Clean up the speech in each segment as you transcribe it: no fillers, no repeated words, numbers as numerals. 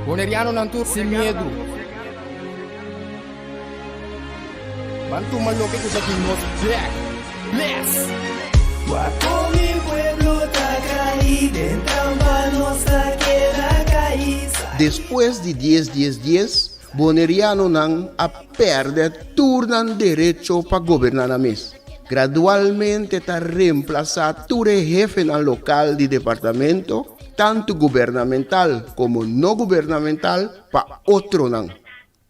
Boneriano ng tour sin miedo. Bantu maloke ko sa kinos Jack. Bless! Guapo mi pueblo Tacay, dentro nuestra queda caíz. Después de 10, Boneriano nang a perder turnan derecho para gobernar a mes. Gradualmente está reemplazado tu jefe na local de departamento, tanto gubernamental como no gubernamental, para otro nang.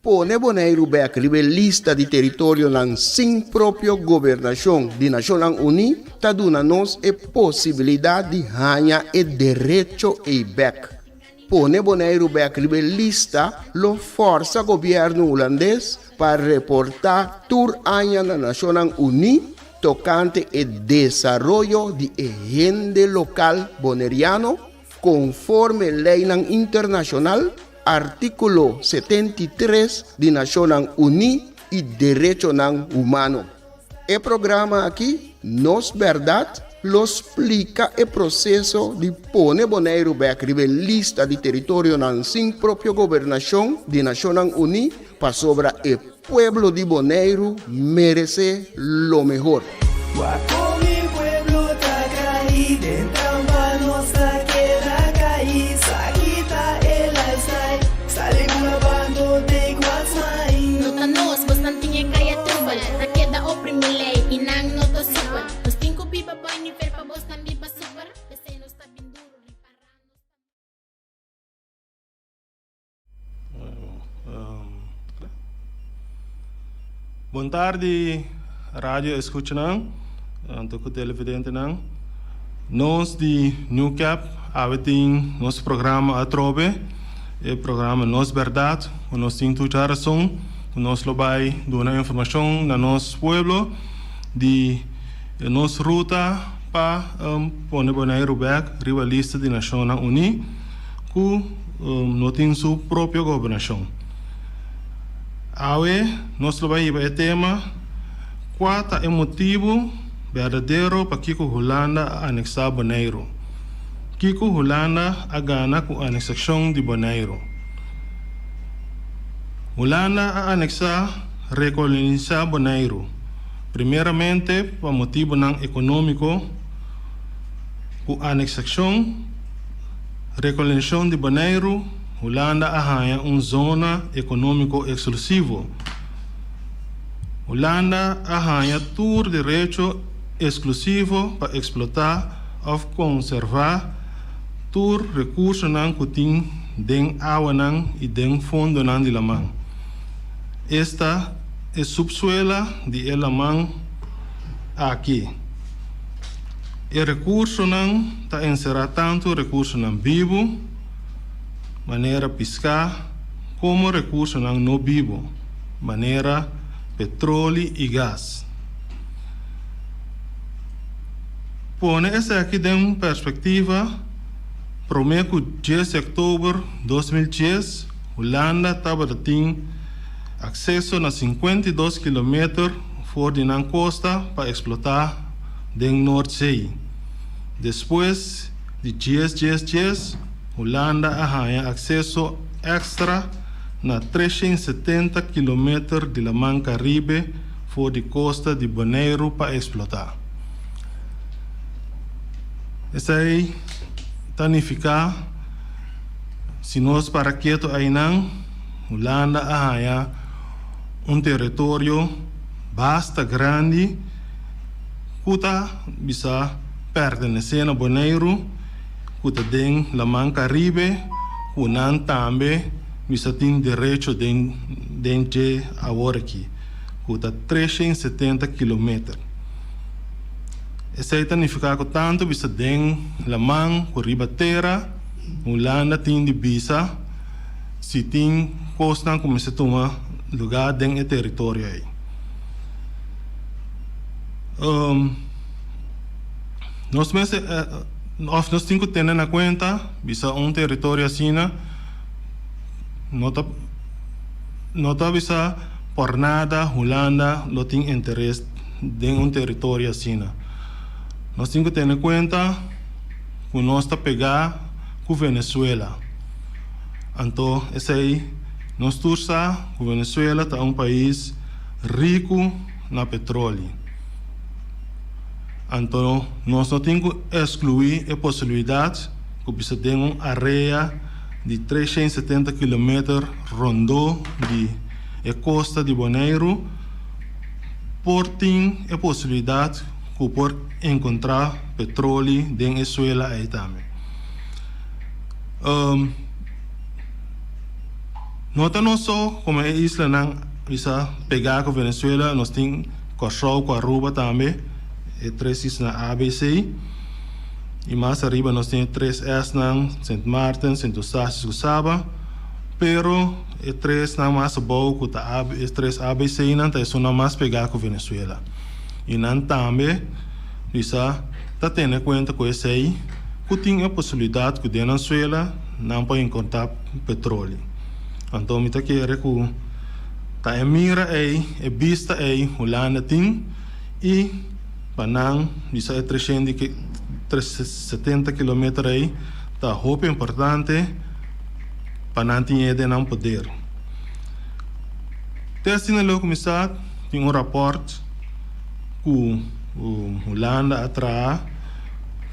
Pone Bonaire back lista de territorio nang sin propio gobernación de Naciones Unidas, ta duna nos e possibilidad de ganhar e derecho e back. Pone Bonaire back lista lo forza governo holandês para reportar tur año na Naciones Unidas tocante el desarrollo de agente local boneriano conforme ley internacional, artículo 73 de Naciones Unidas y Derecho Humano. El programa aquí, Nos Verdad, lo explica el proceso de poner Bonaire back lista de territorio sin propia gobernación de Naciones Unidas para sobre el pueblo de Bonaire merece lo mejor. Guapo mi pueblo Tacay, dentro nuestra queda caíz. Aquí está el lifestyle, sale grabando de Guatsmay. Nota nos, bastante niya kaya trubal. Takeda o primulay, inang noto super. Los cinco pipa boy ni fer pa boss tambi pa super. Deseno sta binduro Boa tarde, rádio escutanang, antuk televidente nang. Nós de New Cap abeting nosso programa Atrobe, o programa Nos Verdade, o nós tem tudo a razão, o nós vai dar informação na nosso pueblo de nossa ruta para pôr Bonaire back rivalista de Naciones Unidas, que não tem sua própria governação. Awe, nós vai ir tema qual é o motivo verdadeiro para que a Holanda anexar Bonaire. Que a Holanda a gana com a anexação de Bonaire. Holanda a anexar recolonizar Bonaire. Primeiramente, por motivo não econômico, com a anexação, recolonização de Bonaire, Holanda arranha uma zona econômico exclusiva. Holanda arranha todo direito exclusivo para explotar ou conservar todo recurso que tem den água e den fundo de lamang. Esta é subsuela de lamang aqui. E recurso está encerrado tanto recurso vivo, maneira pescar, como recurso não vivo, maneira petróleo e gás. Pone essa aqui de uma perspectiva, prometo que 10 de outubro de 2010, Holanda estava tendo acesso a 52 km fora da costa para explotar da Norte. Depois de 10, Holanda arranha acesso extra na 370 km de la Mar Caribe fora da costa de Bonaire para explotar. Essa aí significa se nós para quieto aí não, Holanda arranha território bastante grande que bisa pertencer a Bonaire, que tem la Mar Caribe, que não também bisa tem direito de agora aqui, que 370 km. Essa aí significa que tanto bisa tem la Mar que riba terra, Holanda tem de bisa, se tem costa como se toma lugar dentro do território aí. Nós temos que ter na conta, bisa território assim, não está bisa por nada Holanda não tem interesse em território assim. Nós temos que ter em conta que nós está pegar com Venezuela. Então, esse aí, nós tursa, o Venezuela é um país rico na petróleo. Então, nós não temos que excluir a possibilidade que você tenha uma área de 370 km rondou de costa de Bonaire, por ter a possibilidade de por encontrar petróleo em Venezuela aí também. Nota não só como é isla não bisa pegar com Venezuela, nós temos Cachorro com Aruba também, e 3 islas na ABC, e mais arriba nós temos 3 islas, Saint Martin, Saint Eustáquio e Saba, pero e 3 não mais bom que as 3 ABC não tem só não mais pegar com Venezuela. E não também bisa tá tendo em conta com esse aí, que tem a possibilidade que a Venezuela não pode encontrar petróleo. Então, me quero que tá mira aí, vista aí, Holanda tem e Panang, bisa 370 km aí, tá roupa importante para não ter de não poder. Assim, o comissário tem raporte que o Holanda atrás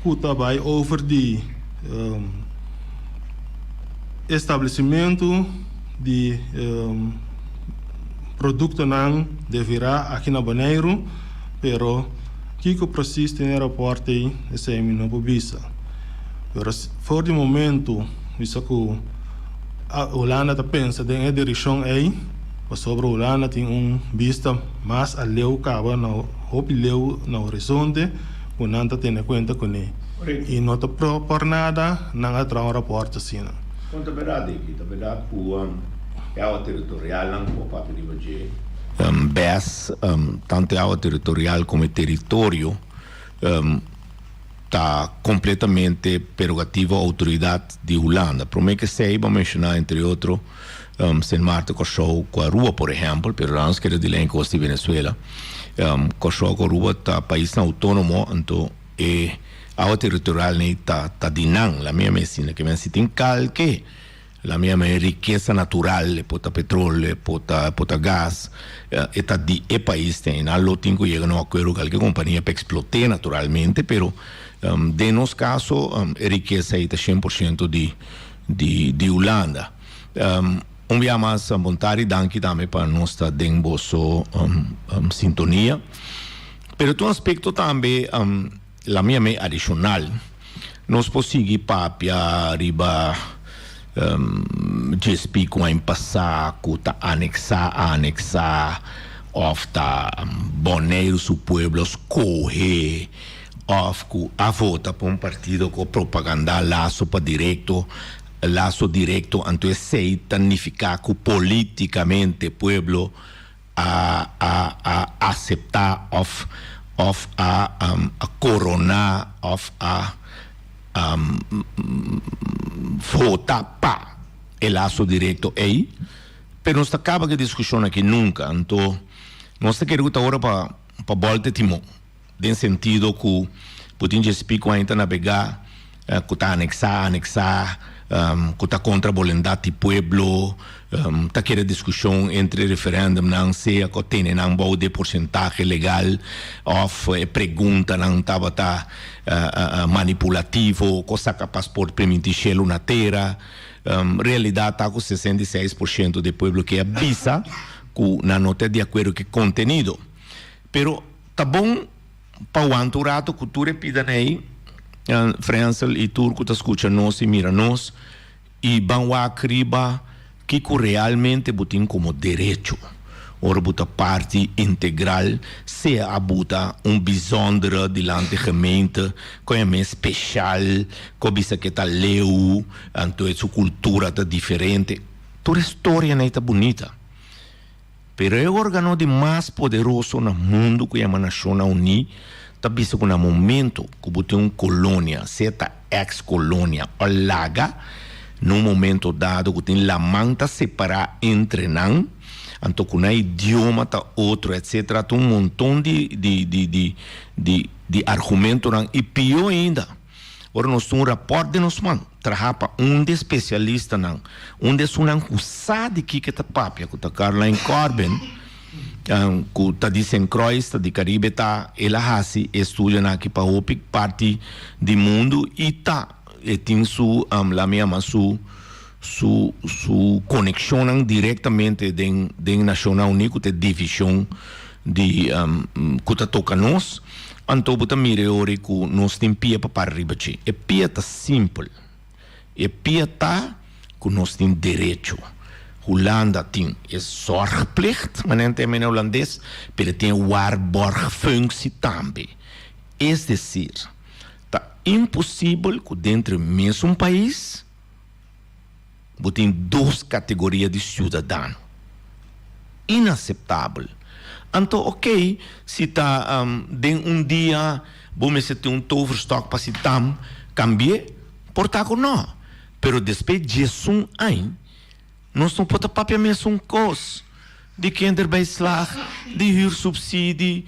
que vai over de estabelecimento de produto não deverá aqui na Bonaire, pero que o processo tem aeroporto aí, esse é não visa. Pero for de momento, isso que a Holanda está pensando em direção aí, sobre a Holanda tem vista mais além cabo na opileu na horizonte, que não está tendo em conta com ele. E não está por nada, não há aeroporto assim. Quanto verdade aqui, a verdade que é a territorial não pode parte de Bagé. BES, tanto a área territorial como território, está completamente prerrogativa da autoridade de Holanda. Por mim que sei, vou mencionar entre outros, Saint Martin, Cachorro, Aruba, por exemplo, pero antes que de lá em costa de Venezuela, Cachorro, Aruba está país autônomo, então a área territorial está dinâmica, a minha medicina, que me tem calque, la mia riqueza natural, pota petróleo, pota gás, eta di e país tem, algo tem que chegar a um acordo com qualquer companhia para explotar naturalmente, pero de nos caso, a riqueza está 100% de Holanda. Via mais vontade danke também para nós estar dentro da sintonia. Pero tu aspecto também, la mia adicional, nós conseguimos papia riba GSP com a passar, com a anexar, of ta Bonaire, su pueblo escoge, of a vota para partido com propaganda laço direto, então sei significar que politicamente o pueblo a aceitar a coronar a votar para o laço direto aí, mas não acaba que discussão aqui nunca, então nós queremos agora para volta timão, em sentido que Putin já explica ainda navegar, que está anexar, que está contra a vontade do pueblo, está querendo discussão entre referendum, não sei, que tem um bom de porcentagem legal, ou pergunta, não estava manipulativo, que saca passaporte permitir chelo na terra, realidade está com 66% do pueblo que avisa que não está de acordo com o conteúdo. Pero tá bom para o anturato que tu repita aí, Francel e Turco te escucha nós e mira nós e vão a criba que realmente botem como direito ora bota parte integral se abuta bisondere dilante gemeente que é mais especial que bisa que tá leu então sua cultura tá diferente toda história não tá bonita pero é o órgão de mais poderoso no mundo que é a Nações Unidas tapi sa kuna momento que bote colônia, certa ex-colônia, olaga, num momento dado que tem la manta separar entre não, então com um idioma tá outro, etc. Tem montão de argumento não, e pior ainda, ora nós temos rapport de nós man, trahapa de especialista não, de sunan kusadi que tá papia, que tá Caroline Corbin, que tá de St. Croix, tá de Caribe, tá ela hasi estuda na que para opic parte do mundo e tá e tem la minha su conexão diretamente den Nacional Unido de divisão de que tá toca nós. Então, bota mire ori que nós tem pia para arriba chi. E pia tá simples. E pia tá que nós tem direito. Holanda tem zorgplicht, mas não tem em holandês, mas tem waarborgfunctie também. É decir, tá impossível que dentro do mesmo país você tem duas categorias de cidadão. Inaceitável. Então, ok, se está de dia, vamos ter toverstok para se cambiar, portanto, não. Pero depois de ano, nós não podemos papiar mesmo coisa de kinderbijslag, de huursubsidie,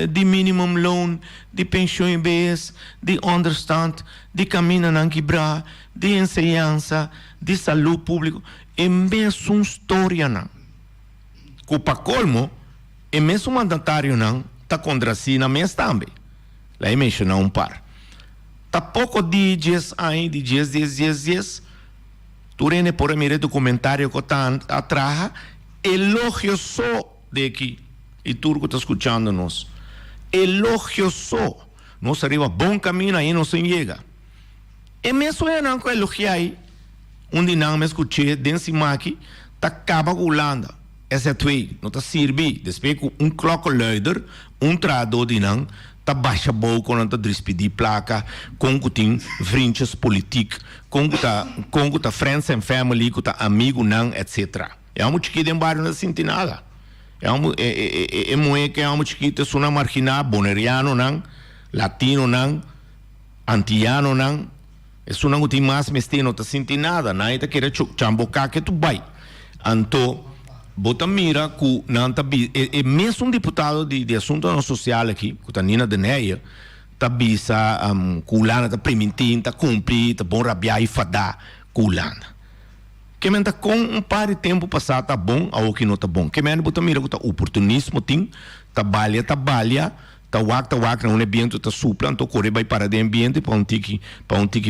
de minimumloon, de pensioenbes, de onderstand, de caminho na quebra, de enseñança, de saúde pública, é mesmo história não. Culpa colmo, e mesmo mandatário não está contra si na mesa também. Lá mencionou par. Tá pouco de dias aí, de dias. Turene por mire documentário que está atrás, elogio só de que e turco está escutando nós. Elogio só. Nós arriba bom caminho aí não se chega. E mesmo eu não elogiar aí, onde não me escutei, dentro aqui, tá acaba com Holanda. Essa twee, não tá serve. Depois com klokkenluider, tradutor de não, tá baixa boa quando tá despedir placa, com que tem vriendjes politiek, com que tá friends and family, com tá amigo não, etc. É um chiquito em bairro não sente nada. É um chiquito suna marginal, boneriano não, latino não, antiano não. É suna que tem mais mestino, não tá sente nada, não tá querer chambocar que tu vai. Então bota mira que não tá é mesmo um deputado de assunto social aqui, que tá Nina Deneia, tá bisa culana tá permitindo, tá cumprir, tá bom rabiar e fadar culana. Que menta com par de tempo passado tá bom, ou que não tá bom. Que menta bota mira que tá oportunismo tem, tá balha, tá wak não ambiente tá supla, então corre vai para de ambiente para um tique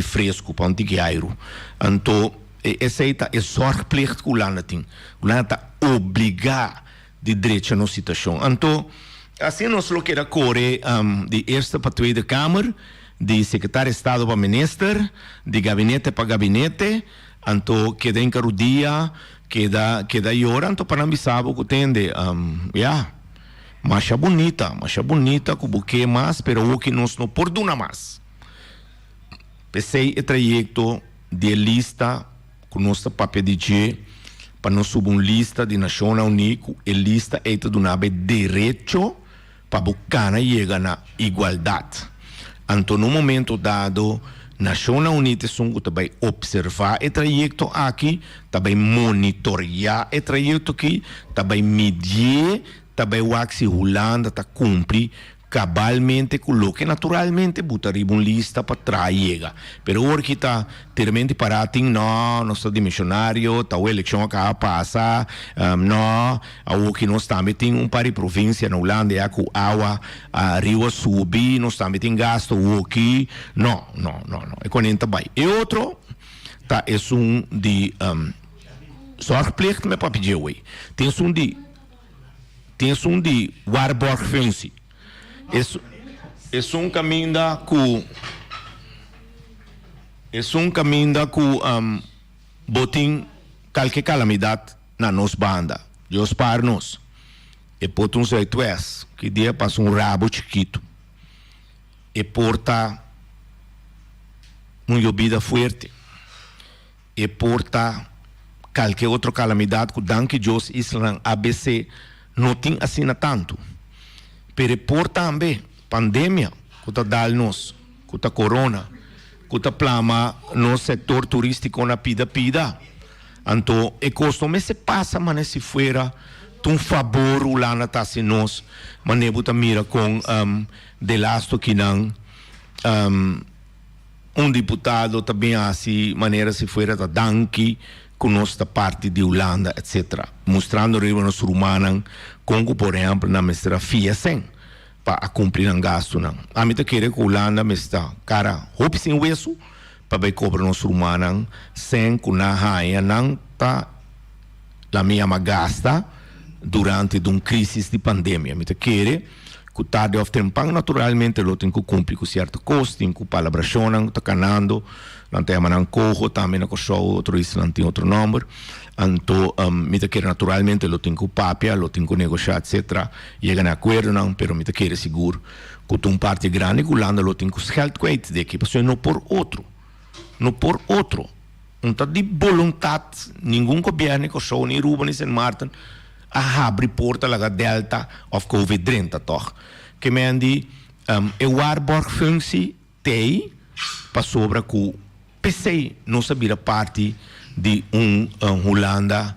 fresco, para um tique aero. Então essa aí tá zorgplicht que o Holanda tem. O Holanda tá obrigado de direito na situação. Então, assim nós lo que era correr de eerste para tweede Kamer, de secretário de Estado para minister, de gabinete para gabinete, então queda em caro dia, queda hora, então para não saber o que tem de, macha bonita, com buquê mais, pero o que nós não perdona mais. Pensei o trajeto de lista com nossa papel de G, para nós subir uma lista de Nacional Unido, e lista é de dar direito para buscar chegar na igualdade. Então, no momento dado, Nacional Unido vai observar o trajeto aqui, vai monitorear o trajeto aqui, vai medir, vai ver se Holanda cumpre cabalmente com o que naturalmente botaria uma lista para trás. Pero hoje que está termente parado, não está dimensionário, está a eleição acaba passa, não, o que nós também tem par de província na Holanda, com água, a rio subir, nós também tem gasto aqui, não, é quando entra bem. E outro, tá, é de zorgplicht, me para pedir, tem de waarborgfunctie. É um caminho que botem qualquer calamidade na nossa banda. Deus para nós. E pode jeito que dia passa rabo chiquito. E porta uma bebida forte. E porta qualquer outra calamidade que danke Deus Islam ABC não tem assim tanto. Pero por também pandemia que está dando-nos, que está corona, que está plama no setor turístico na pida. Então, o costume se passa, mas se fora, um favor o lá na taça nós, mas ne buta mira com de lasto que não um deputado também assim maneira se fuera da danki com nossa parte de Holanda, etc. Mostrando que nós humanos, como por exemplo na mestra FIA 100 para cumprir um gasto não. A mim tá querer que Holanda me está cara roupa sem hueso para ver cobrar nós humanos sem que na raia não tá la minha gasta durante uma crise de pandemia. A mim tá querer que tarde ou tempo naturalmente lo tem que cumprir com certo custo, tem que palabração, tá canando, não tem a cojo, também na show, outro isso não tem outro nome. Então, me tá querer naturalmente lo tem que papia, lo tem que negociar, etc. Chega a acordo não, pero me tá querer seguro que uma parte grande que Holanda lo tem que geld kwijt de que passou não por outro. Não por outro. Então, de vontade, nenhum governo que show, nem Ruben, nem St. Martin, a abrir porta lá Delta of COVID-30 toch. Que men die waarborgfunctie tem para sobre que PC não sabia parte de Holanda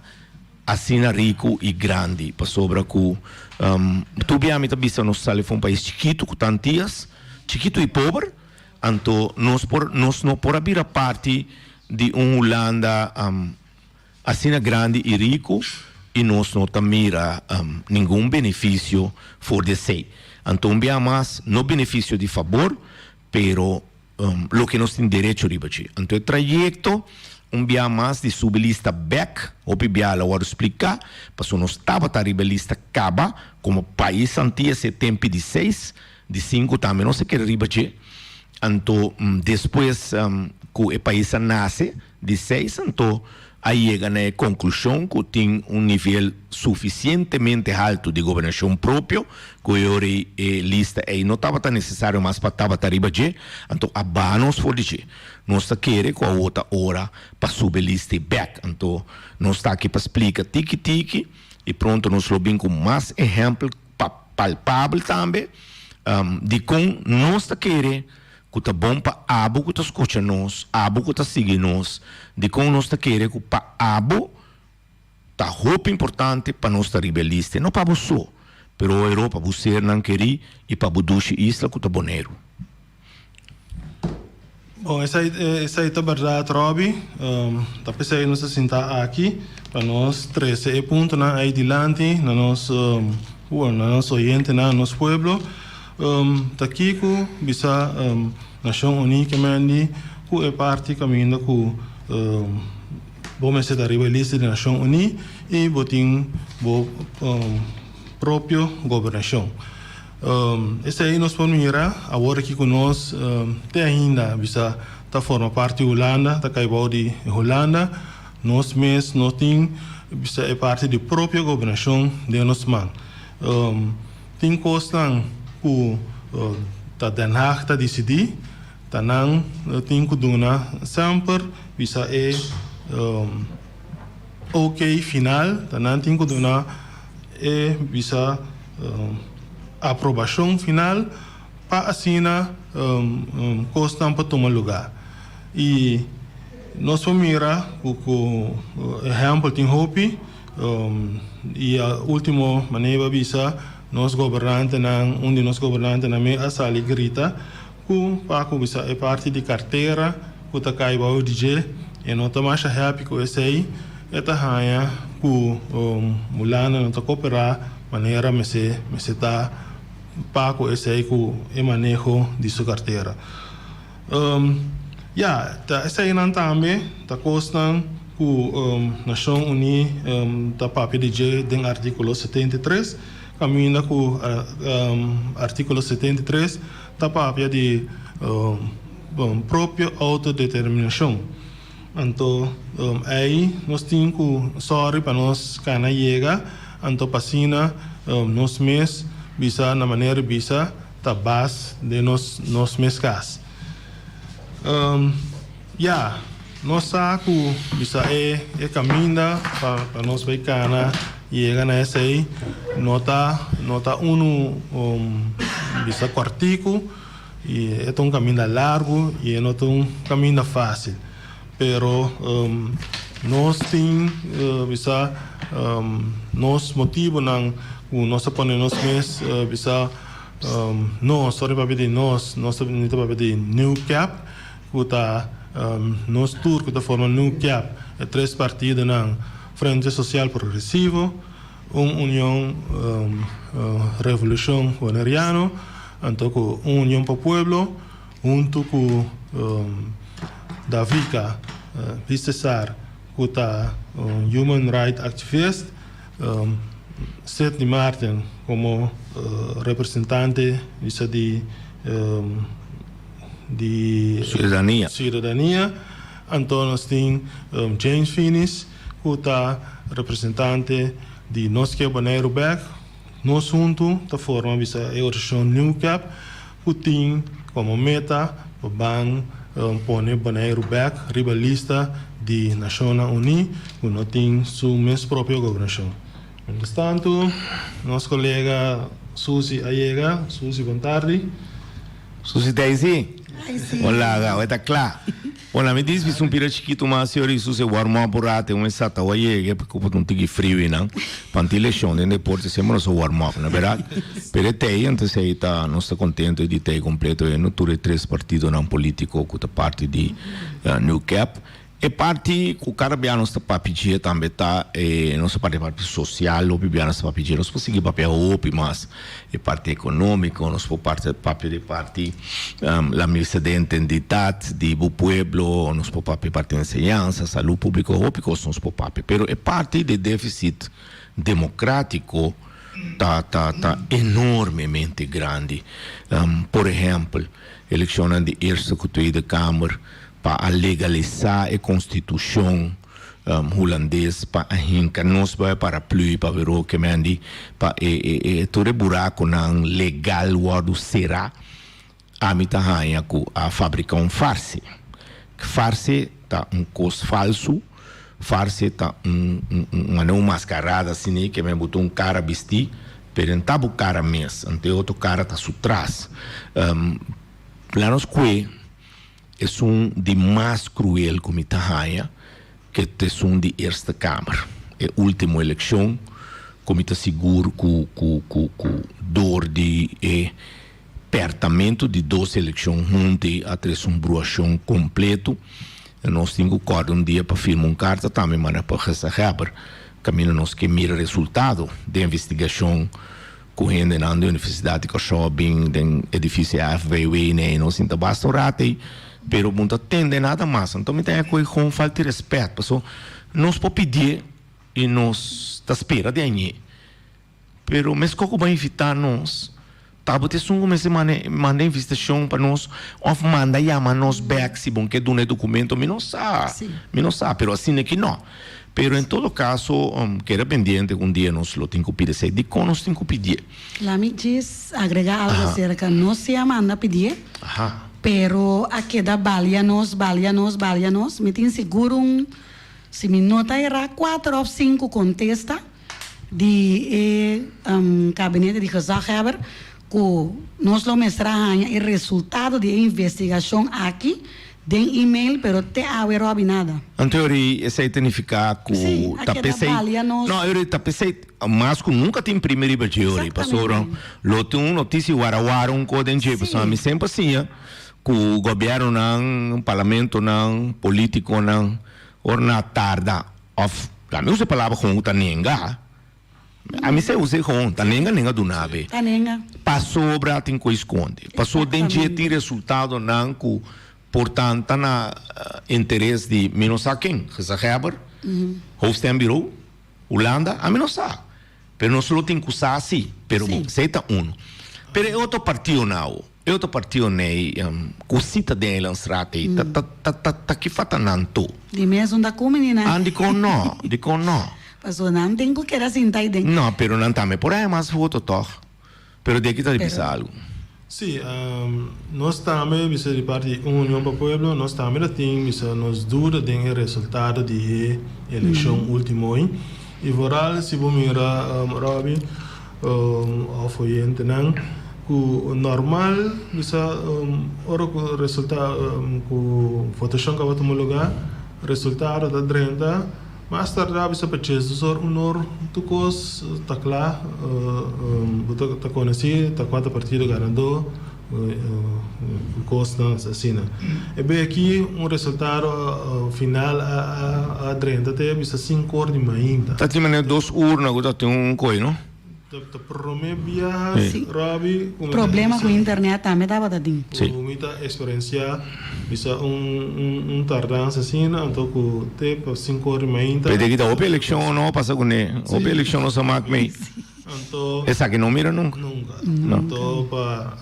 assim rico e grande para sobre que tu bem a mim também não sabe um país chiquito com tantias chiquito e pobre então nós não por abrir a parte de Holanda assim grande e rico e nós não mira nenhum benefício for de sei. Então, bem mais, no benefício de favor, pero lo que nós temos direito a ribatir. Então, o trajeto, bem mais de sublista back, ou bem lá, eu vou explicar, porque nós estava a ribalista acaba, como país antigo, 76, de 5 também, não sei que ribatir. Então, depois que o país nasce, de 6, então, aí chega na conclusão que tem nível suficientemente alto de governação próprio, que eu lista aí não estava tão necessário, mas estava arriba de, então abanos for de nós está querendo com a outra hora para subir lista back, então nós está aqui para explicar tiki e pronto nós lobim com mais exemplo palpável também de como nós está querendo que tá bom para abo que tá escuta nós, abo que tá seguindo nós, de como nós tá querendo que para abo tá roupa importante para nós tá rebelista, não para você, pero a Europa você não querer e para budushi isla que tá boneiro. Bom, essa aí tá verdade, Robbie. Tá pensando nós sentar aqui para nós 13 pontos na aí dilante, na nosso oyente, na nosso pueblo. Takiko bisa Nação Unida que é parte caminho que vamos ser da lista da Nação Unida e botin próprio governação. Esse aí nós podemos mirar agora que nós tem ainda bisa tá forma parte da Holanda, tá caibau de Holanda, nós mesmos nós tem bisa é parte da própria governação de nós man. Tem coisas que tá Den Haag tá decidir, tá não tem que dona sempre bisa é ok final, tá não tem que dona é bisa aprovação final para assinar costa para tomar lugar. E nós vamos mirar o exemplo tem hopi e a última maneira bisa nós governantes onde nós governantes na me asali grita ku pa ku bisa é parte de carteira ku ta kai ba DJ e não tá mais happy com esse aí eta hanya ku mulana não tá cooperar maneira me se tá pa ku esse aí ku e manejo de sua carteira tá esse aí não também tá costan ku Nação Unida tá papel DJ den artigo 73 caminha com artigo 73 da papia de própria autodeterminação. Então, aí nós temos que sorry para nós cana chega, então passina nós mesmos bisa na maneira bisa tá base de nós mesmos. Nós saco bisa é caminha para nós vai cana chega na essa aí nota bisa quartico e é um caminho largo e é um caminho fácil pero nós tem bisa nós motivo não nós põe nós mesmos bisa nós sorry para pedir nós não para pedir new cap kuta nos tour kuta forma nu cap e 3 partidos na Frente Social Progressivo, União Revolução Boneriano, antoco União para Pueblo, junto com Davica Vicesar, kuta Human Rights Activist, Sidney Martin como representante de cidadania. Então nós temos James Finis, que está representante de nós que é Bonaire Beck. Nós juntos da forma visa a organização New Cap, que tem como meta para pôr Bonaire Beck rivalista de Nações Unidas, que não tem sua mesma própria governação. Portanto, nosso colega Susi Ayega, Susi, boa tarde. Susi Daisy? Olá, está claro. Olha, me diz que um pira chiquito, mas senhor Susi, o armão apurado, um exata, o Ayega, porque não tem frio, não. Pantilhação, dentro do deporte, sempre não sou o armão, na verdade. Pero tem, então, se está, não está contente de ter completo, não tudo 3 partidos não políticos, que parte de New Cap. E parte que o cara biano está para pedir também tá nossa parte social o biano está para pedir nós podemos seguir papel opi mas e parte econômica nós podemos parte de parte la mesa de entidade de o pueblo nós podemos parte de enseñanza saúde pública opi nós podemos pero é parte de déficit democrático tá enormemente grande por exemplo eleições de eerste e tweede kamer para legalizar a Constituição holandesa para a nós vai para plui para ver o que mendi para todo buraco não legal o será a mim tá a fabricar farce tá coisa falso farce tá uma não mascarada assim que me botou cara vestir perentava o cara mesmo ante outro cara tá sutrás planos que é de mais cruel como Itahaia, que é de Eerste Kamer. É a última eleição, como está seguro com dor de pertamento de 2 eleições juntas, até bruação completo. Nós temos um dia para firmar carta também, mas para receber, caminho nós que mira resultado da investigação correndo na Universidade de Shopping, no edifício AFVW, nós não basta orate, pero não atende nada mais. Então, me tem com falta de respeito. Pessoal, nós podemos pedir e nós está espera de aí. Pero, mas como vai evitar nós? Tá, você manda investigação para nós, ou manda chamar nós back, se bom que é um documento, me não sabe, pero assim é que não. Pero em todo caso, que era pendiente, dia nós lo temos que pedir, de como nós temos que pedir. Lá me diz, agregar algo acerca, não se manda pedir. Pero aqui da balia nos, me tem seguro se me nota era 4 ou 5 contesta de gabinete de gezagheber que nós lo mestrarmos o resultado de investigação aqui de e-mail, pero até agora não há nada. Em teoria, isso aí significa que sim, aqui da balia nos... Não, eu pensei, mas que nunca tem primeiro ibajori, pastor, lo tem notícia warawara codem de pessoal, me sempre assim, que o governo não, parlamento não, político não, ou na tarde, of, a mim usa a palavra com o tanenga, a mim se usa com o tanenga do nave. Tanenga. Passou para tem que esconde, passou dentro de resultado não que portanto na interesse de menos a quem, Gezaheber, Hoofdstembiro, Holanda, a menos a, pero nós só tem que usar assim, pero seita pero é outro partido não. Eu tô partindo nei cosita dela in strada tá que fata nanto di mesmo da comunina andi con no passo não tem que era assim tá dentro no pero não tá me por aí mais foto toch pero de aqui tá de pensar algo sim nós também bisa de parte União para Pueblo nós também tem bisa nos dura de resultado de eleição último e voral se vou mirar Robi foi não o normal bisa ora com resultado com votação que vai tomar lugar resultado da 30 mais tarde bisa purchase honor tu cos tá claro tá conhecido tá 4 partidos ganhando costas assim, né? E bem aqui resultado final a drenta tem bisa 5 horas de manhã. Tá tinha mané 2 urnas, agora tem coi, não? Promebia, Robi. Problema com a internet também dava dadinho. Muita experiência, bisa tardança assim, então com tempo 5 horas de manhã. Pede que da eleição não passa com ele, eleição não se marca meio. Então, essa que não mira nunca. Então, para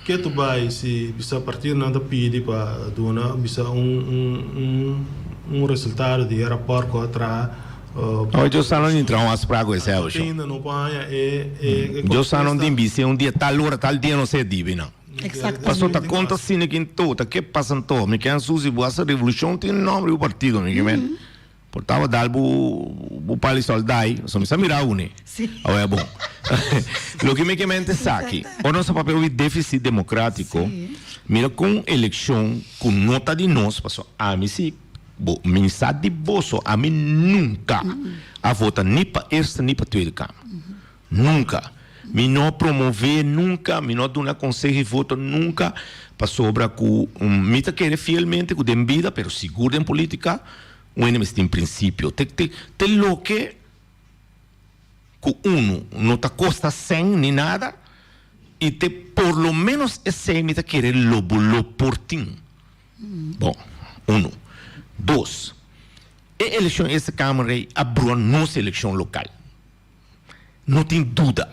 que tu vai se bisa partir nada pede para dona bisa resultado de rapport com atrás. Eu só não entrar umas pragas esse hoje. Não panha eu só não tem bici dia hora tal dia não sei dibe não. Exatamente. Passou tá conta assim que todo, que passa todo, me quer Suzy boa essa revolução tem nome do partido, me quer. Portava dar o pali soldai, só me mirar une. Sim. É bom. Lo que me quer aqui, o nosso papel de déficit democrático, mira com eleição, com nota de nós, passou a mim sim. Mensagem de bolso, a mim nunca a vota nem para esta nem para tweede câmara. Nunca. Me não promover nunca, me não dar conselho de voto nunca para sobra com me tá querer fielmente com dem vida, pero seguro em política, o enemy tem princípio. Te lo que com não tá costa 100 nem nada e te por lo menos esse me tá querer lo por ti. Bom, 2. A eleição essa Câmara abriu a nossa eleição local. Não tem dúvida.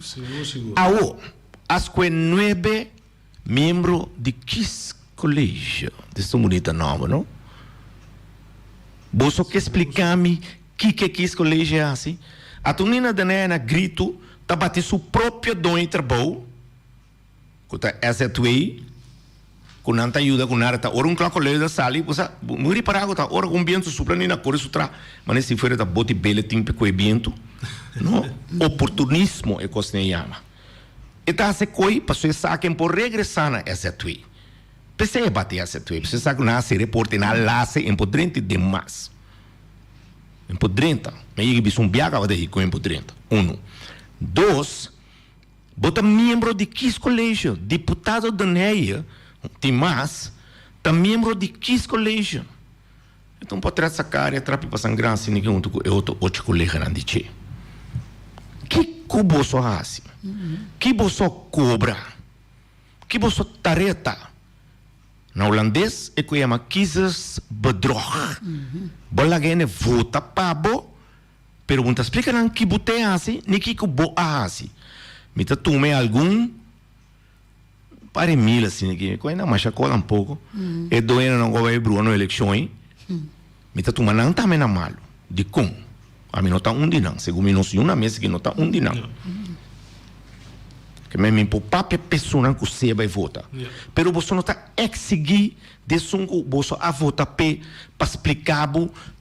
Seguro. As 9 membros de Kiss Colégio dessa bonita nova, não? Você quer explicar-me que Kiss Colégio é assim? A tunina da nena grito, tá batendo seu próprio dom em trabalho, que essa tua com nanta ajuda com nada tá ora colégio da sali você muri para água tá ora com viento supra nem na cor sutra mas se for da bote bele tempo com viento não oportunismo é coisa nem chama e tá se coi passou essa saquem por regressar na essa tui precisa bater essa tui precisa sacar na se reporte na lace em podrente demais em podrenta me ia um biaga vai daí com em podrenta 2 bota membro de Kiss Colégio deputado da NEA tem mais, tá membro de Kiss Colégio. Então pode trazer essa cara e trape para sangrar assim ninguém outro colega não diz. Que você faz? Que você cobra? Que você tareta? Na holandês é que chama kiezersbedrog. Bola gene vota pabo. Pergunta explica não que bote assim, nem que bo assim. Me tá tome algum pare mil assim que ainda mais chacola um pouco e doendo não vai Bruno na eleição me tá tomando também na malo de com a mim não tá de não segundo mim não se uma mesa que não tá de não que me poupa pessoa que você vai votar pero você não tá exigir de sungo você a votar para explicar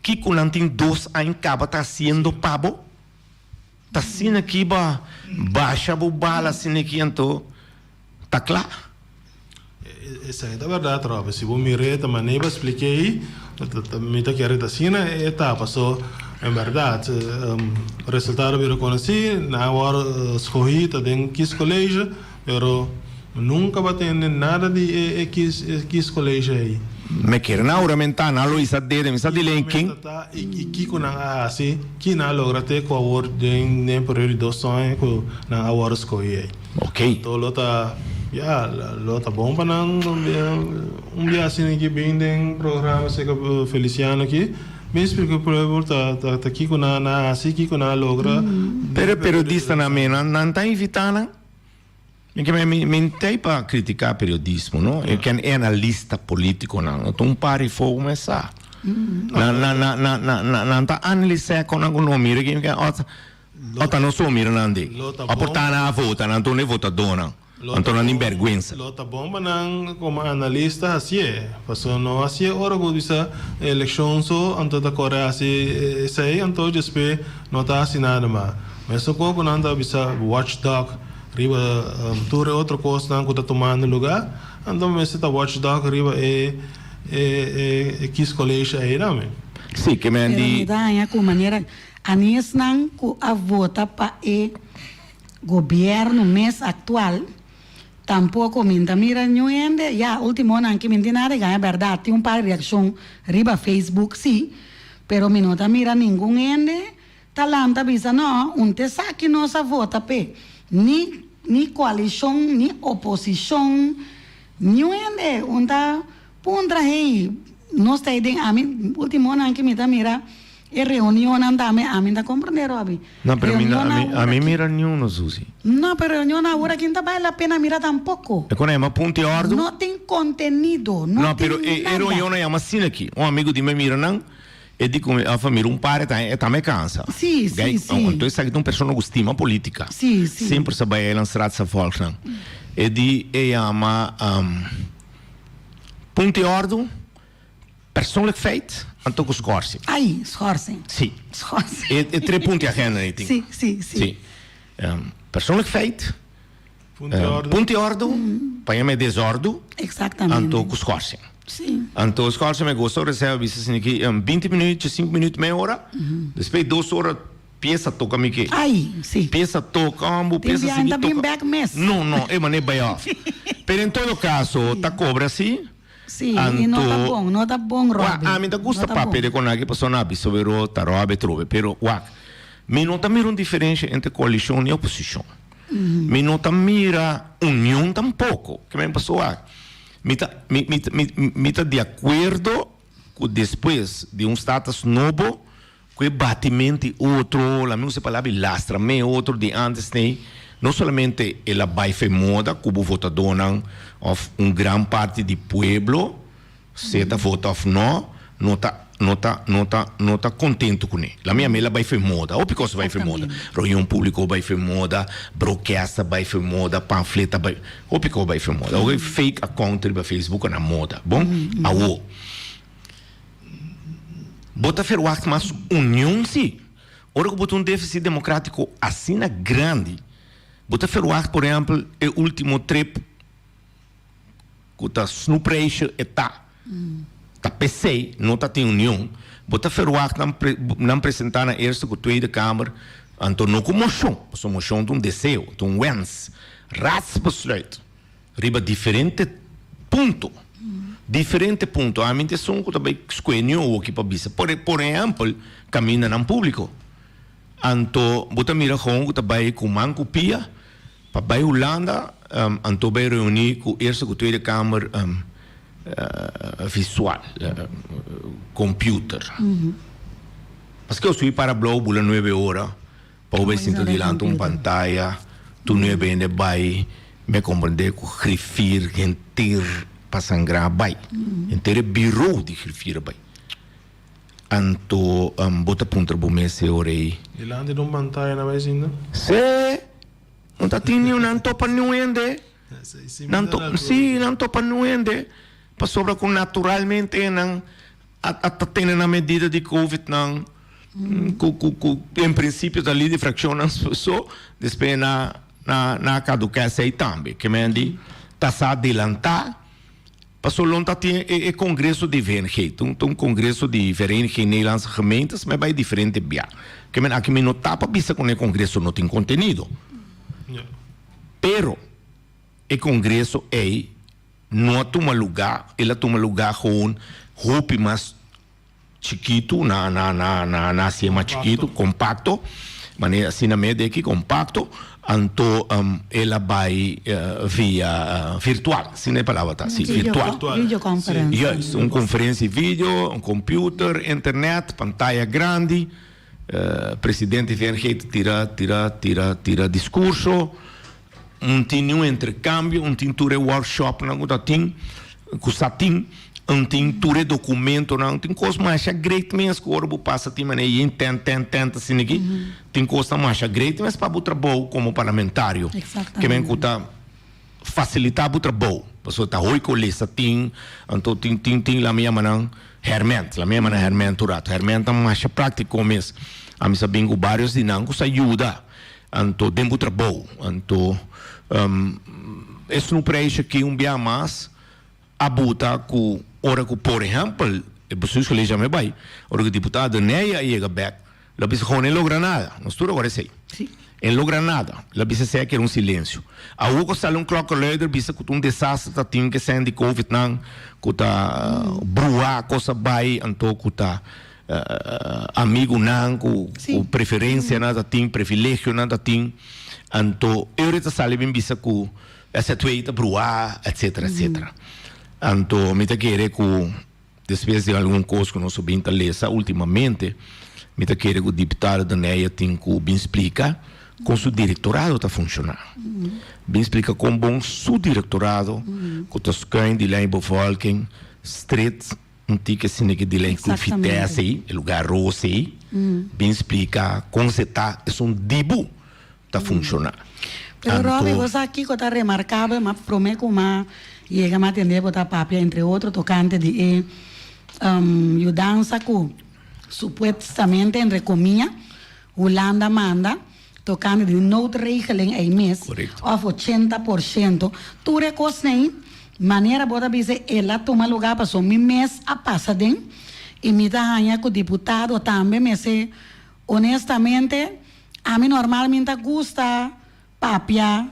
que com não tem 2 em cabo tá sendo pabo tá sendo aqui baixa bala assim aqui então tá claro? Essa é a verdade, Rob. Se você me reta, mas nem expliquei, me tá querendo assim, né? Etapa, so, em verdade, o resultado eu reconheci, na hora escolhida dentro do Kiss Colégio, mas nunca vai ter nada de Kiss Colégio aí. Me quer na hora mental, na Luísa dele, me sabe de quem? E que com a assim, que na logra ter com a hora de período de 2 anos, com na hora escolhida. Ok. Então, lota bom para não dia assim que bem tem programa se que Feliciano aqui bem explica por exemplo tá aqui com na assim que com na logra periodista na mena não tá invitando que me tem para criticar periodismo não é que é analista político não então pare for começar não tá analisar com algum mira que Ota não sou mira nandi. A portar na vota, não tô nem votadora. Então não tem vergonha. Lota bomba não como analista assim é. Passou não assim ora quando essa eleição só então da Coreia assim sei então despe não tá assim nada mas só quando não tá bisa watchdog riba tudo outra coisa não que tá tomando lugar então mas tá watchdog riba Kiss Colégio aí não. Sim, que me andi. Pero com maneira anis nang ku a vota pa governo mês atual tampoco minta mira ñuende, ya último año que minta nada, es verdad, tiene un par de reacción arriba Facebook, sí, pero mi nota mira ningún ende, talanta visa no, un te saque no sa vota pe, ni coalición, ni oposición, ñuende, un ta puntra hey, no está ahí, a mí, último año que minta mira, e reunión andame, a mí da comprender, abi. No, pero a mí mira nenhum, Susi. No, pero reunión ahora quien vale la pena mira tampoco. É quando é uma ponte de ordem. No tem contenido, no Não, tem pero nada. reunião é uma assim aqui. Um amigo de mim mira não, e diz que a família pare tá me cansa. Sim, sim, sim. Então isso aqui é uma pessoa que estima política. Sim, sim. Sempre se vai lançar essa volk não. E diz chama ponte de ordem, persoonlijk feit. Anto scorsi. Aí, schorsing. Sim. Schorsing. E 3 punti agenda, ik denk. Sim, sim, sim. Sim. Persoonlijk feit. Punti ordo. Para mim é desordem. Exatamente. Anto scorsi. Sim. Anto scorsi me gostou de receber isso aqui 20 minutos, 5 minutos, meia hora. Depois 2 horas peça toca me que. Aí, sim. Peça toca, Tem peça ainda bem toca. back mess. Não, é maneira bem off. Pero em todo caso, tá cobra assim. Sim, e não tá bom, Rob. A mim tá gusta papel com aqui pessoa na sobre o tarobe trove, pero me não tá mira uma diferença entre coalição e oposição. Me não tá mira união tampouco. Que me passou me tá de acordo com depois de status novo, com batimento de outro, la mesma palavra lastra, me outro de antes tem. Não somente ela vai ser moda, como votador of grande parte do povo, se vota of não tá contente com ele. A minha mela vai ser moda, ou porque vai ser moda. Reunião pública vai ser moda, broadcast vai ser moda, panfleta vai, ou porque vai ser moda. Ou fake account no Facebook na moda, bom? Aô. Bota fer wax mas união sim. Ora que bota déficit democrático assim na grande. Bota ferroar, por exemplo, é o último trip que está no preço e tá PC, não está em união. Bota ferroar não apresentar na eerste ou tweede kamer, então não com moção, mas moção de desejo, de wens, raadsbesluit, riba diferente ponto. Diferente ponto. A mente são que também escolhe ou que para bisa. Por exemplo, caminha no público. Então, bota mira com que também com manco pia. Para a Holanda, então vai reunir com a eerste e tweede kamer visual, computer. Porque eu fui para Blauw, bula 9 horas, para ver se tu dilante uma pantalla, tu não é bem de bai, me compreender com grifir, gentir, para sangrar bai. Inteiro bureau de grifir bai. Então, bota punter bom mês e orei. Dilante de uma pantalla na vez ainda? Sim. Não está tendo não topa nuende. Não topa nuende. Para sobra com naturalmente não até tendo na medida de Covid não em princípio da lei de fração não só depois na caducação aí também que me andi tá se adiantar passou lonta tem é congresso de VNG um congresso de Vereniging Nederlandse Gemeentes mas vai diferente bia que me aqui me não tapa bisa com o congresso não tem conteúdo. Pero o congresso não toma lugar, ela toma lugar com roupa mais chiquito, na cima chiquito, compacto, maneira assim na média aqui compacto, então ela vai via virtual, assim é a palavra tá, sim, virtual. Videoconferência. Yes, conferência vídeo, computer, internet, pantalla grande, presidente VNG tira discurso. Tem um intercâmbio, tem ture workshop, não tem custatim, tem ture documento, não tem coisa mais great mesmo que o orbo passa tem maneira tenta assim aqui, tem coisa mais great mas para o trabalho como parlamentário, que vem custa facilitar o trabalho, pessoa tá oi com lista tem, então tem lá minha mana herment turato, herment é mais prático mesmo, a mim sabem que vários dinâmicos ajuda, então tem o trabalho, então isso não preenche que dia mais abuta com ora que por exemplo é preciso que ele já me vai ora que deputado Neia chega back lá bisa não logra nada nós tudo agora sei En lo Granada, la bisa se que era un silencio. A Hugo sale un klokkenluider, bisa que un desastre dat ting que zijn die COVID nang, kuta brua cosa bai, anto kuta amigo nang, ku preferência na dat ting, privilégio na dat ting, anto eureta sale bem bisa ku essa tweeta brua, etc, etc. Anto me te quere ku después de algum coisa que nós bem lesa ultimamente, me te quere que o deputado da NEA tem que bem explica como o diretorado está funcionando. Bem explica como bom o diretorado, que está escutando de lá em bevolking, street, que se que de lá em Fitesse, o lugar rosa, bem explica como se está, é dibu, está funcionando. Pero Robbie, você aqui que está remarcável, mas prometo que chega a atender botar papia, entre outros, tocante de mudança que supuestamente em Recomia, Holanda manda, tocando de noodregeling em mês, of 80%. Tu recosnei, maneira bota dizer, ela toma lugar para só mês a passa den, e me dá ganha com o deputado também, mas honestamente, a mim normalmente gusta papia,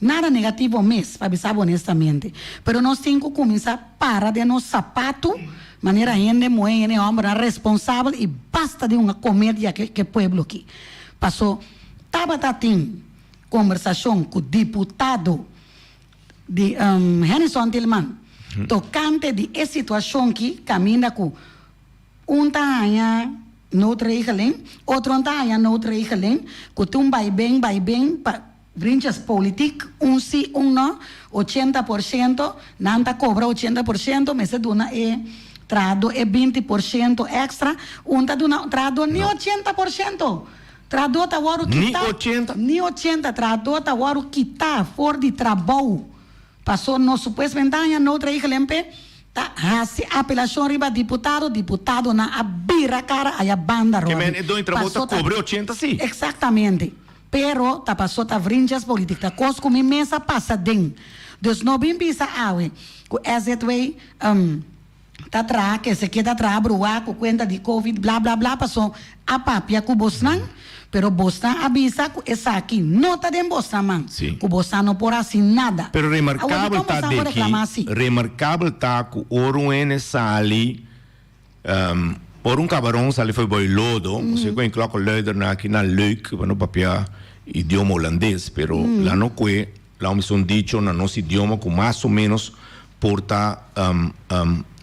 nada negativo mês, para dizer honestamente. Pero nós temos que começar para de nos sapato, maneira gente moe, homem responsável e basta de uma comédia que pueblo aqui. Passou, estava tendo conversação com o deputado de Henderson Tillman, tocante de essa situação que caminha com tahanha noodregeling, outro tahanha noodregeling, que tu vai bem, brinches políticos, sim, não, 80%, nada cobra 80%, mas é duna trado é 20% extra, trado nem 80%. Trado tá waro quitar. Nem 80%, trado tá waro quitar fora de trabalho. Passou no supuestamente no outra lempe, tá hasi apelação riba deputado na abira cara a banda roda. Que men do trabalho cobre 80 sim. Exatamente. Pero tá passou tá brinches políticas, cos com mesa passa den. Dus no bem bisa awe, com esse way tá atrás, que se queda atrás, brua, com conta de Covid, blá, blá, blá, passou a papia com Bosnan, pero Bosnan avisa que essa aqui não tá dentro Bosnan, man. Sim. Que Bosnan não por assim nada. Pero remarcável tá daqui, remarcável tá que ouro ene sali, por cabarão sali foi boilodo, você conhece coloca leider na aqui na leuk, para no papia idioma holandês, pero lá no que, lá me son dicho na nosso idioma com mais ou menos porta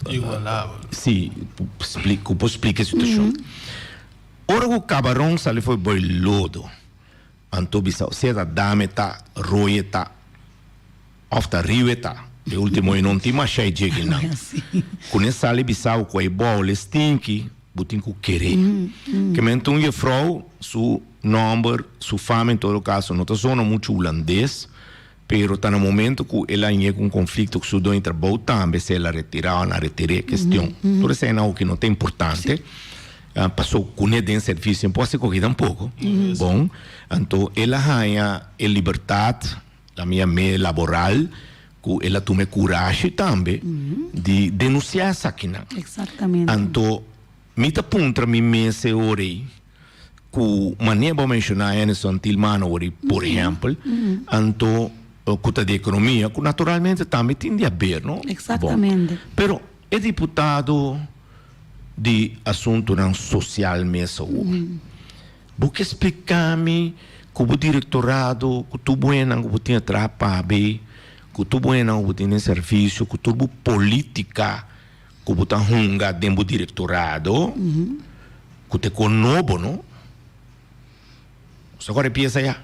igualável. Sim, explica a situação. Ora o cabarão sali foi boilodo. Anto bisa se da dame tá roie tá of tá rio tá. E último não tem mais cheio de não. Quando sali bisa o coi bola stinky, butin ku querer. Que menton je vrouw su number, su fama em todo caso, não tá zona muito holandês. Pero está no momento que ela tinha um conflito com o dono de trabalho também, se ela retirar na retirei a questão. Por isso é algo que não é importante. Passou com ele de serviço, pode ser corrida um pouco. Bom, então ela ganha a liberdade, a minha meia laboral, que ela tome coragem também de denunciar essa aqui. Exatamente. Então, me dá ponto me mese orei, que maneira para mencionar Henderson Tillman orei, por exemplo, então cuta de economia, que naturalmente também tem de haver, não? Exatamente. Pero é deputado de assunto não social mesmo. Porque explicar-me que o diretorado, que tu bueno, que tinha trabalho, que tu bueno, que tinha serviço, que tu política, que tu hunga dentro do diretorado, que te conobo, não? Só agora pensa já.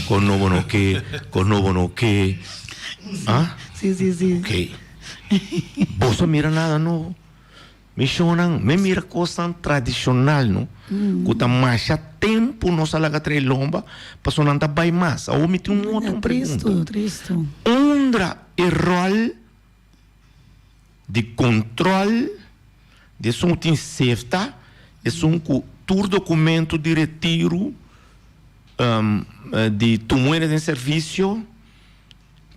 Conobo no que. Ah? Sim. Ok. Você mira nada no. Me choram, me mira coisa tradicional, não? Que mais tempo não se alaga três lomba, passou não tá bem mais. Ou me tem outro pergunta. Triste. Ondra o rol de controle de som tem safety, é um tur documento de retiro de tumores de serviço,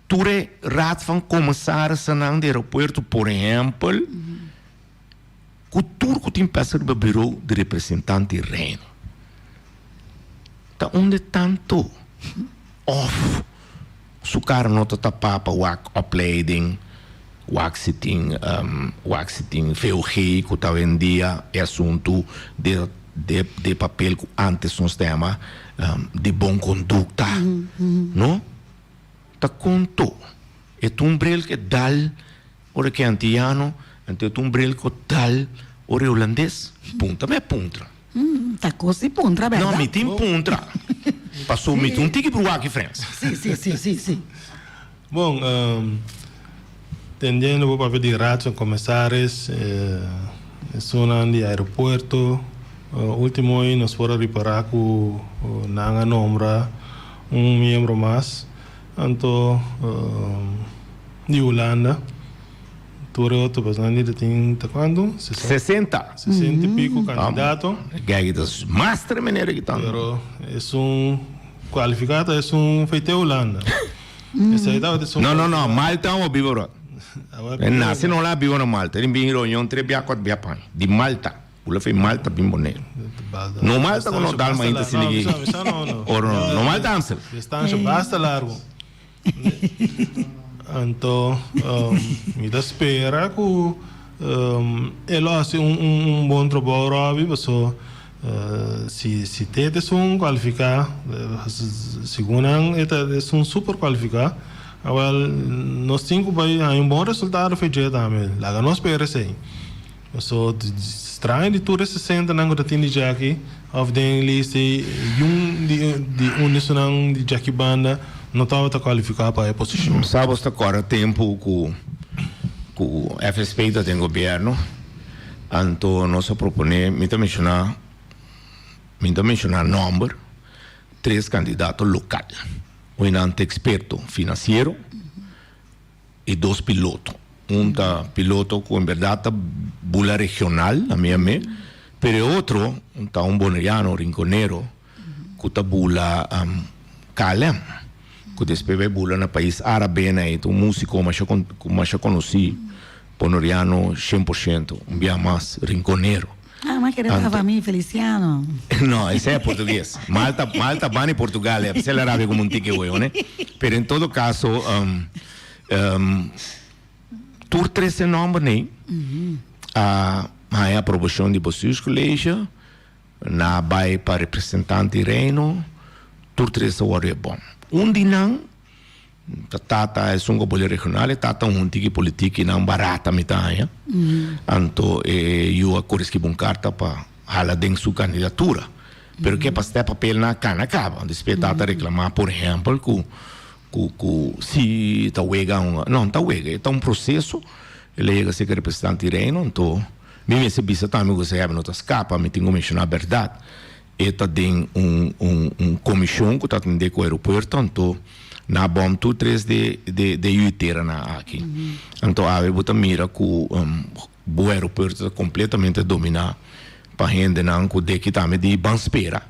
ture rat van commissar sanang de aeroporto, por exemplo, que turco tem passado para o bureau de representante reino. ta onde tanto of sukar no ta papa wak opleiding wak sitting VOG que ta vendia é assunto de papel que antes nós tema de bom conduta no ta conto e tumbrel que dal ora que antiano ante tumbrel que dal ora holandês punta me puntra Tá coisa puntra, verdade? não me tem puntra passou me um tique pro aqui friends Sim. Bom, tendendo para pedir ratos comissários, zona de aeroporto, último aí nós fomos reparar com nanga nombra membro mais, então de Holanda, tu passando de tem quando 60 e pico candidato, gag das mais tremendo que tanto pero é qualificado é feito Holanda. não Malta ou Biboro nasce não lá Biboro Malta ele vem reunião 3 4 biapan de Malta ula foi Malta bem bonito no Malta não dá mais ainda se ninguém ou no Malta answer distância basta largo então me dá espera que ele faz bom trabalho Robbie pessoal se tete são qualificar segundo é super qualificar agora nós cinco vai bom resultado feito também lá nós esperamos assim so estranho de tudo 60 não que tem de aqui of the list de unição de Jackie Banda não estava qualificar para a posição sabe está agora tempo que o FSP tem governo então nós propõe me mencionar número 3 candidatos local um experto financeiro e 2 pilotos piloto com verdade bula regional a minha pero outro boneriano rinconero que tá bula Calem que depois bula no país árabe músico mais conhecido boneriano 100% bem mais rinconero. Mas que era família Feliciano. Não, esse é português. Malta vai em Portugal, é acelerado como um tique, né? Mas em todo caso, tur 13 nomes, né? A aprovação de vocês, colégio, na vai para representante reino, tur 13 horas é bom. Não, tata é um governo regional, tata tique político não barata mitanha. Então, eu acordo que bom carta para hala dentro sua candidatura. Pero que para ter papel na cana acaba. Depois tata reclamar, por exemplo, que se tá wega não tá wega, tá processo, ele chega a ser representante reino, então, mesmo se bisa também que você não tá escapa, me tenho que mencionar a verdade. Eta tem comissão que tá atendendo com o aeroporto, então na bom tu 3 de Uiteira na aqui. Então a eu mira que o aeroporto está completamente dominado para gente não que de que também de banspera.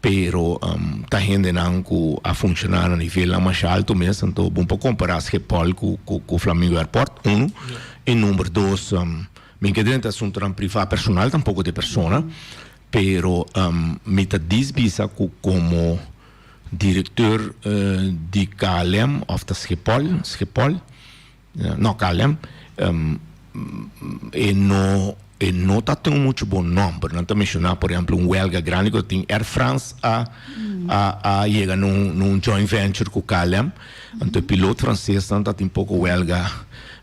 Pero tá gente não que a funcionar a nível mais alto mesmo, então bom para comparar Schiphol com o Flamengo Airport, e número 2, me que dentro assunto privado personal tampouco de persona, pero me tá disbisa como diretor de KLM of the Schiphol no KLM e não está tão muito bom nome não está mencionar por exemplo belga grande que tem Air France a chega num joint venture com KLM então o piloto francês não está tem pouco belga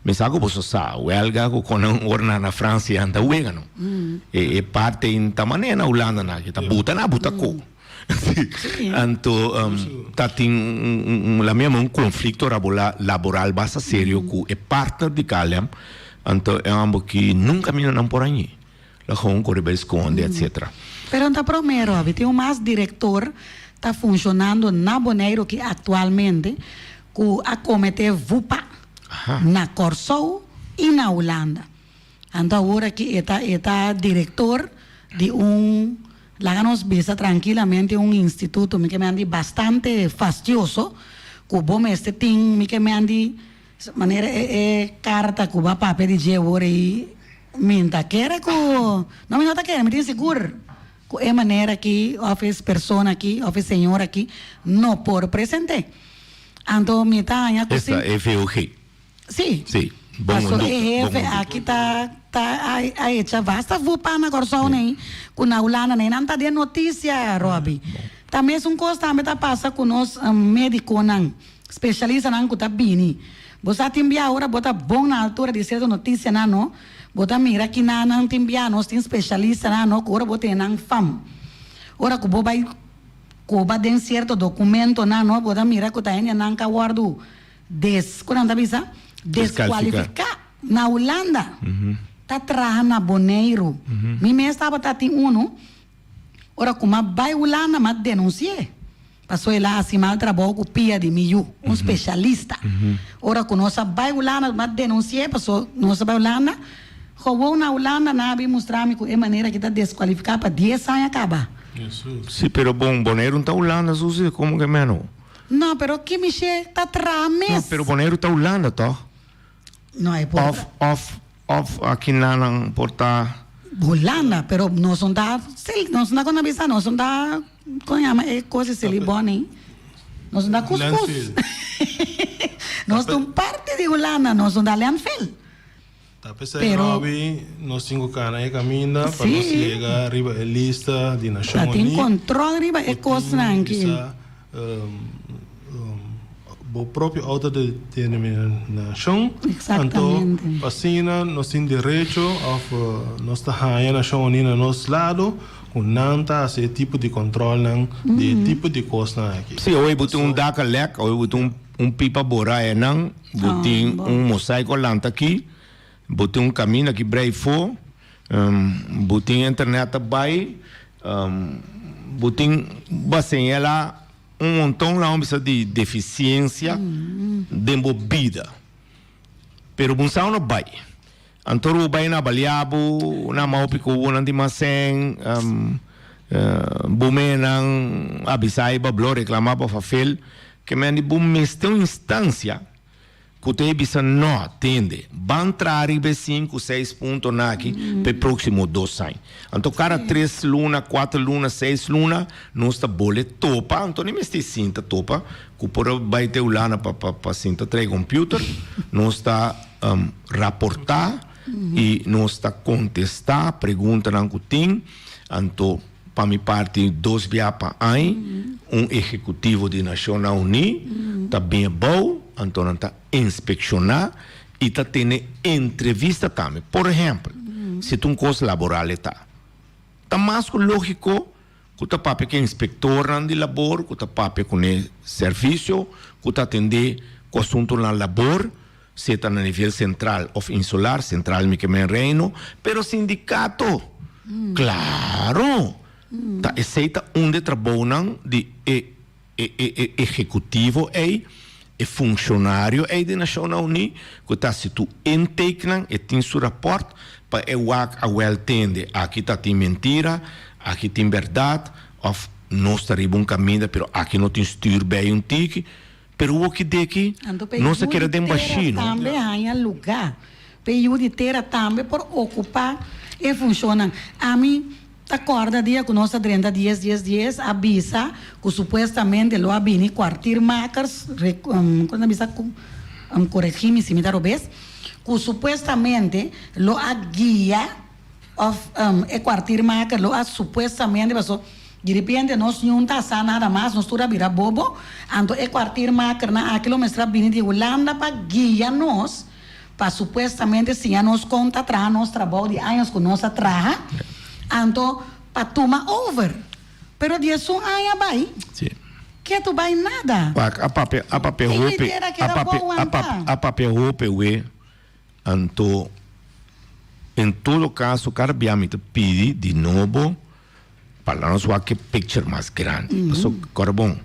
mas sabe você sabe belga com orna na França anda chega não e parte em tamanho na Holanda na que tá buta co então tá tem la mesma conflito laboral bastante sério com é parte de KLM então é algo que nunca me não por aí la com corre esconde etc. Pero anta primeiro tem mais diretor tá funcionando na Bonaire que atualmente com a comitê VUPA na Corsou e na Holanda. Então agora que está diretor de lá nos visa tranquilamente instituto que me andi bastante fastidioso que bom este tem que me andi maneira carta que va papel de jeure e minta quer que não me nota quer me tem seguro que maneira que office persona aqui, office senhor aqui, não por presente. Então, me tá aí Essa é FOG. Sim. Sim. Bom Pastor conduto, bom conduto. aqui tá aí já basta vupa na corção nem com na ulana nem não tá de notícia, Robi. Também um coisa também tá passa com nós médico não, especialista não que tá bini. Você tem enviar agora bota bom na altura de certa notícia não, bota mira que não tem enviar nós tem especialista não, agora bota não fam. Ora que bo vai coba den certo documento não, bota mira que tá aí não ka guardo quando tá bisa desqualificar na Holanda. Tá trabalhando na Boneiro. Me estava tem ora como vai Holanda mas denunciei. Passou lá acima do trabalho com pia de miu, especialista. Ora com nossa vai Holanda mas denunciei, passou nossa vai Holanda. Roubou na Holanda na abi mostrar-me que é maneira que tá desqualificar para 10 anos acaba. Sim, pero Boneiro não tá Holanda, Suzy, como que menos? Não, pero que me tá trames. Não, pero Boneiro tá Holanda, tá? Não é por Off aqui na porta. Holanda, pero nós não dá, nós não dá com a visa, nós não dá com a coisa se ele bom, nós não dá cuscuz. Nós não parte de Holanda, nós não dá landfill. Tá pensando, Robbie, nós temos que ir caminhando para nós chegar arriba a lista de Nação Unida. Tem controle arriba é coisa aqui. O próprio autodeterminação. Exatamente. Então, assim, nós temos direito a nós estar aí na Nação Unida, nosso lado, com nanta esse tipo de controle, de tipo de coisa aqui. Sim, hoje botou daca lec, hoje botou pipa boraia não, botou mosaico lanta aqui, botou caminho aqui breifo, botou internet vai, botou basenha lá montão lá de deficiência de bebida. Pero bunsaw na bay. Antoro bay na baliabo, na maupico na di maseng, bumenang abisay bablo reclamava fafel, que me andi bumesteu instância que te bisa não atende, van trari be 5, 6 pontos naqui pe próximo 2 anos. Então cada 3 luna, 4 luna, 6 luna, nós está bole topa, então nem mestre cinta topa, que por vai ter lá na pa cinta 3 computer, nós está raportar e nós está contestar pergunta não que tem, então para minha parte 2 via para executivo de Nação Unida, está bem bom. Então, está inspecionar e está tendo entrevista também. Por exemplo, se tu coisa laboral está mais lógico que tu papi que inspector de labor, que tu papi com serviço, que tu atende com assunto na labor, se está no nível central ou insular, central me que me reino, pero sindicato, claro, está aceita onde trabalham de executivo aí, é funcionário aí da Nação Unida, que está se tu entekenen e tem seu rapport, para eu a entende, aqui está tem mentira, aqui tem verdade, ou não está bom caminho, mas aqui não tem stuur bem um tique, pero o que daqui, não se quer de baixinho. Também há lugar, para de ter também por ocupar e funciona. A mim acorda dia com nossa 30 dias avisa que supostamente lo abini quartier makers quando avisa corrigir-me se me dá vez que supostamente lo a guia of quartier maker lo a supostamente passou de repente nós não tá sa nada mais nós tudo vira bobo então quartier maker na aquilo mestra bini de Holanda para guia nós para supostamente se a nós conta tra nós trabalho de anos com nossa traja. Então, para tomar over. Pero dia são aí vai. Sim. Que tu vai nada. A papel roupa we. Então, em todo caso, cada biame te pede de novo para nós que picture mais grande. Isso é bom.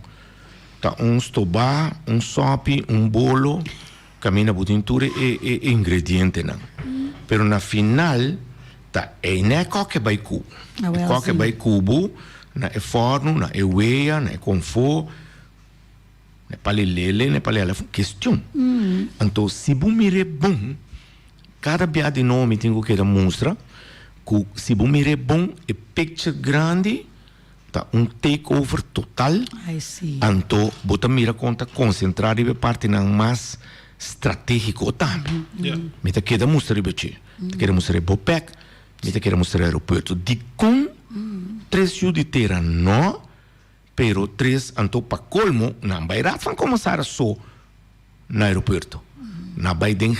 Tá stoba, sope, bolo, caminha butintura e ingrediente não. Pero na final não qualquer vai cubo. Qualquer vai cubo, na forno, na weia, na conforto, na palilele, na palilele. Questão. Então, se você mire bom, cada dia de nome tem que mostrar, se você mire bom, é picture grande, tá takeover total. Ai, sim. Então, você mira conta concentrar e parte não mais estratégico também. Me tá queda mostrar você. Te quero mostrar Bopec, me tá quero mostrar aeroporto. De com 3 de terra não, pero 3 então para colmo, não vai van começar só no aeroporto. Não vai den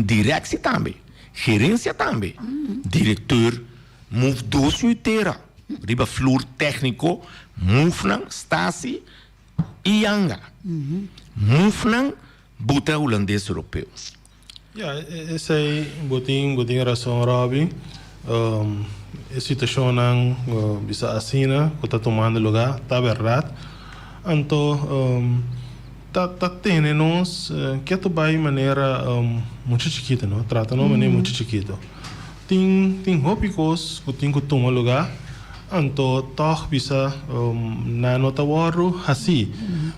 direção também, gerência também. Diretor, move 2 terra. Riba flor técnico, move Stasi e Yanga. Move buta holandês europeu. Essa aí, botin razão, Robbie. A situação não bisa assina, que está tomando lugar, tá verdade. Então, tá tendo nós que tu vai maneira muito chiquita, não? Trata não maneira muito chiquita. Tem hópicos que tem que tomar lugar. Então, toch bisa na nota warro assim.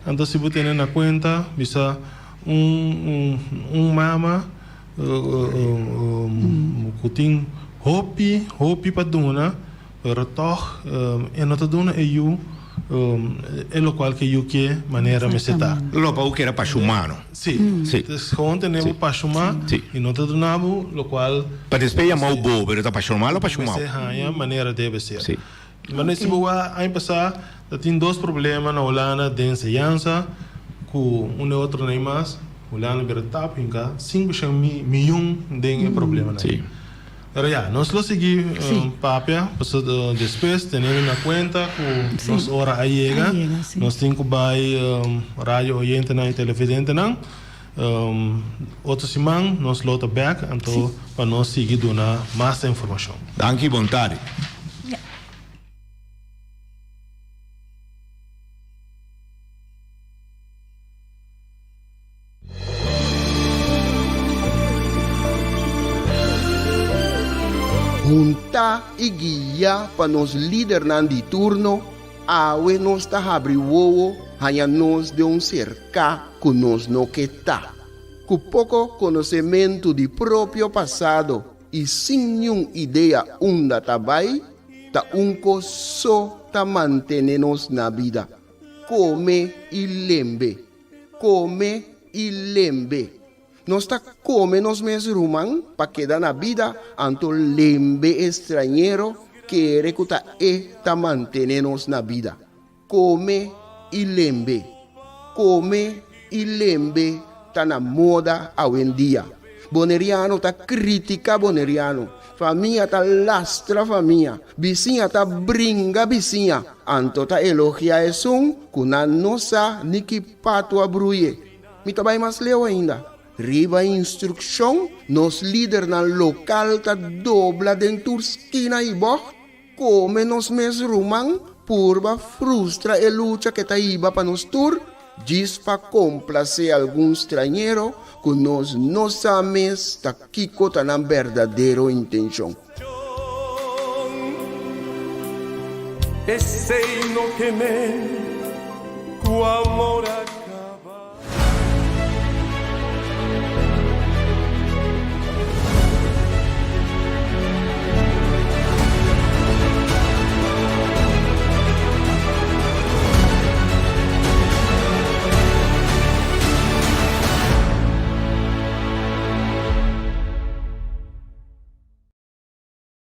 Então, se você tem na conta, bisa mama que tem hopi para dona, pero toch e nota dona é eu é o qual que eu que maneira me seta. Lopa o que era para humano. Sim. Então, temos para chamar e nota donavo, o qual para despejar mal bobo, pero tá para chamar ou para chamar. A maneira deve ser. Sim. Mas nesse boa, aí passar, tem 2 problemas na Holanda de enseñança, com outro nem mais. Holanda vira tap, então 5 milhões de problemas. Sim. Pero nós lo seguimos papel, depois temos na conta que nós hora aí chega, nós temos que vai rádio oyente e televidente não. Outra semana nós lota back, então para nós seguir dando mais informação. Danke vontade. Junta e guia para nos líder de turno, awe nos ta abri wowo, hanya nos de cerca que nos no que tá. Com pouco conhecimento de próprio passado e sem nenhuma ideia onde tá vai, tá só tá manter-nos na vida. Come e lembre. Nós está come nos mes rumang para quedar na vida anto lembe estrangeiro que recuta tá manter-nos na vida. Come e lembre tá na moda hoje em dia. Boneriano tá critica boneriano. Família tá lastra família. Vizinha tá brinca vizinha. Anto tá elogia esum kuna nossa niki pato abruye. Mita vai mais leu ainda. Riba instrução, nos líder na local ta dobla dentro esquina e boh, come nos mes rumang, purba frustra e luta que ta iba pa nos tur, diz pa complacer algum estrangeiro, que nos nossa mes ta kiko ta na verdadeiro intenção. Esse no que me, cu amor